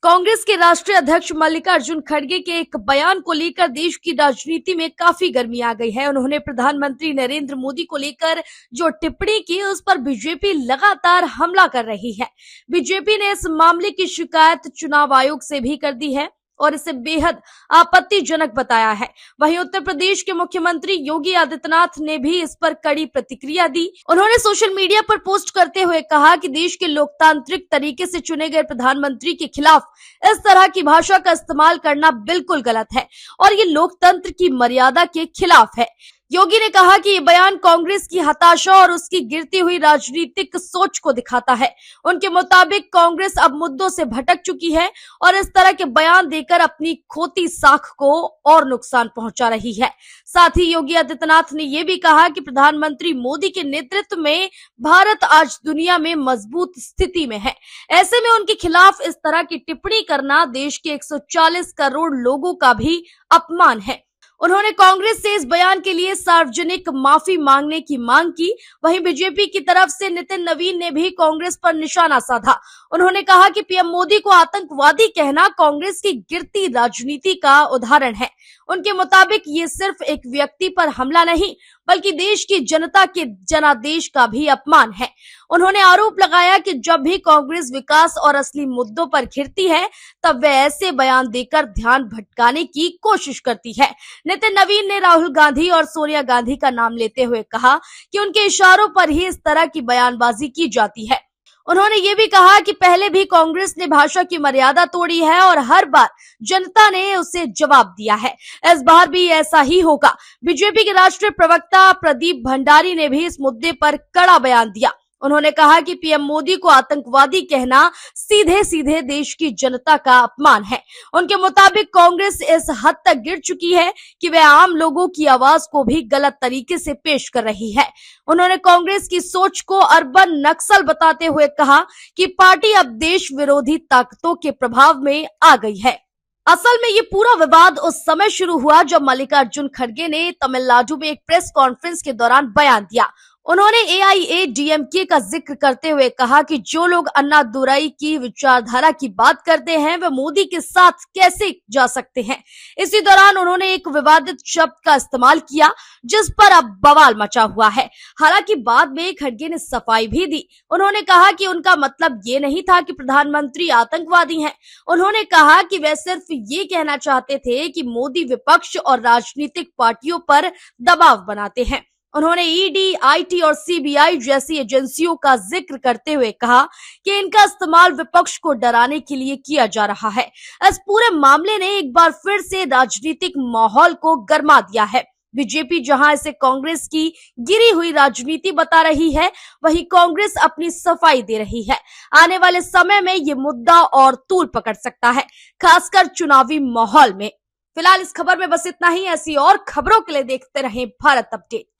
कांग्रेस के राष्ट्रीय अध्यक्ष मल्लिकार्जुन खड़गे के एक बयान को लेकर देश की राजनीति में काफी गर्मी आ गई है। उन्होंने प्रधानमंत्री नरेंद्र मोदी को लेकर जो टिप्पणी की, उस पर बीजेपी लगातार हमला कर रही है। बीजेपी ने इस मामले की शिकायत चुनाव आयोग से भी कर दी है और इसे बेहद आपत्तिजनक बताया है। वहीं उत्तर प्रदेश के मुख्यमंत्री योगी आदित्यनाथ ने भी इस पर कड़ी प्रतिक्रिया दी। उन्होंने सोशल मीडिया पर पोस्ट करते हुए कहा कि देश के लोकतांत्रिक तरीके से चुने गए प्रधानमंत्री के खिलाफ इस तरह की भाषा का इस्तेमाल करना बिल्कुल गलत है और ये लोकतंत्र की मर्यादा के खिलाफ है। योगी ने कहा कि ये बयान कांग्रेस की हताशा और उसकी गिरती हुई राजनीतिक सोच को दिखाता है। उनके मुताबिक कांग्रेस अब मुद्दों से भटक चुकी है और इस तरह के बयान देकर अपनी खोती साख को और नुकसान पहुंचा रही है। साथ ही योगी आदित्यनाथ ने यह भी कहा कि प्रधानमंत्री मोदी के नेतृत्व में भारत आज दुनिया में मजबूत स्थिति में है। ऐसे में उनके खिलाफ इस तरह की टिप्पणी करना देश के 140 करोड़ लोगों का भी अपमान है। उन्होंने कांग्रेस से इस बयान के लिए सार्वजनिक माफी मांगने की मांग की। वहीं बीजेपी की तरफ से नितिन नवीन ने भी कांग्रेस पर निशाना साधा। उन्होंने कहा कि पीएम मोदी को आतंकवादी कहना कांग्रेस की गिरती राजनीति का उदाहरण है। उनके मुताबिक ये सिर्फ एक व्यक्ति पर हमला नहीं, बल्कि देश की जनता के जनादेश का भी अपमान है। उन्होंने आरोप लगाया कि जब भी कांग्रेस विकास और असली मुद्दों पर घिरती है, तब वे ऐसे बयान देकर ध्यान भटकाने की कोशिश करती है। नितिन नवीन ने राहुल गांधी और सोनिया गांधी का नाम लेते हुए कहा कि उनके इशारों पर ही इस तरह की बयानबाजी की जाती है। उन्होंने ये भी कहा कि पहले भी कांग्रेस ने भाषा की मर्यादा तोड़ी है और हर बार जनता ने उसे जवाब दिया है। इस बार भी ऐसा ही होगा। बीजेपी के राष्ट्रीय प्रवक्ता प्रदीप भंडारी ने भी इस मुद्दे पर कड़ा बयान दिया। उन्होंने कहा कि पीएम मोदी को आतंकवादी कहना सीधे सीधे देश की जनता का अपमान है। उनके मुताबिक कांग्रेस इस हद तक गिर चुकी है कि वह आम लोगों की आवाज को भी गलत तरीके से पेश कर रही है। उन्होंने कांग्रेस की सोच को अर्बन नक्सल बताते हुए कहा कि पार्टी अब देश विरोधी ताकतों के प्रभाव में आ गई है। असल में ये पूरा विवाद उस समय शुरू हुआ जब मल्लिकार्जुन खड़गे ने तमिलनाडु में एक प्रेस कॉन्फ्रेंस के दौरान बयान दिया। उन्होंने एआईएडीएमके का जिक्र करते हुए कहा कि जो लोग अन्नादुराई की विचारधारा की बात करते हैं, वे मोदी के साथ कैसे जा सकते हैं। इसी दौरान उन्होंने एक विवादित शब्द का इस्तेमाल किया, जिस पर अब बवाल मचा हुआ है। हालांकि बाद में खड़गे ने सफाई भी दी। उन्होंने कहा कि उनका मतलब ये नहीं था कि प्रधानमंत्री आतंकवादी हैं। उन्होंने कहा कि वे सिर्फ ये कहना चाहते थे कि मोदी विपक्ष और राजनीतिक पार्टियों पर दबाव बनाते हैं। उन्होंने ईडी, आईटी और सीबीआई जैसी एजेंसियों का जिक्र करते हुए कहा कि इनका इस्तेमाल विपक्ष को डराने के लिए किया जा रहा है। इस पूरे मामले ने एक बार फिर से राजनीतिक माहौल को गर्मा दिया है। बीजेपी जहां इसे कांग्रेस की गिरी हुई राजनीति बता रही है, वहीं कांग्रेस अपनी सफाई दे रही है। आने वाले समय में ये मुद्दा और तूल पकड़ सकता है, खासकर चुनावी माहौल में। फिलहाल इस खबर में बस इतना ही। ऐसी और खबरों के लिए देखते रहें भारत अपडेट।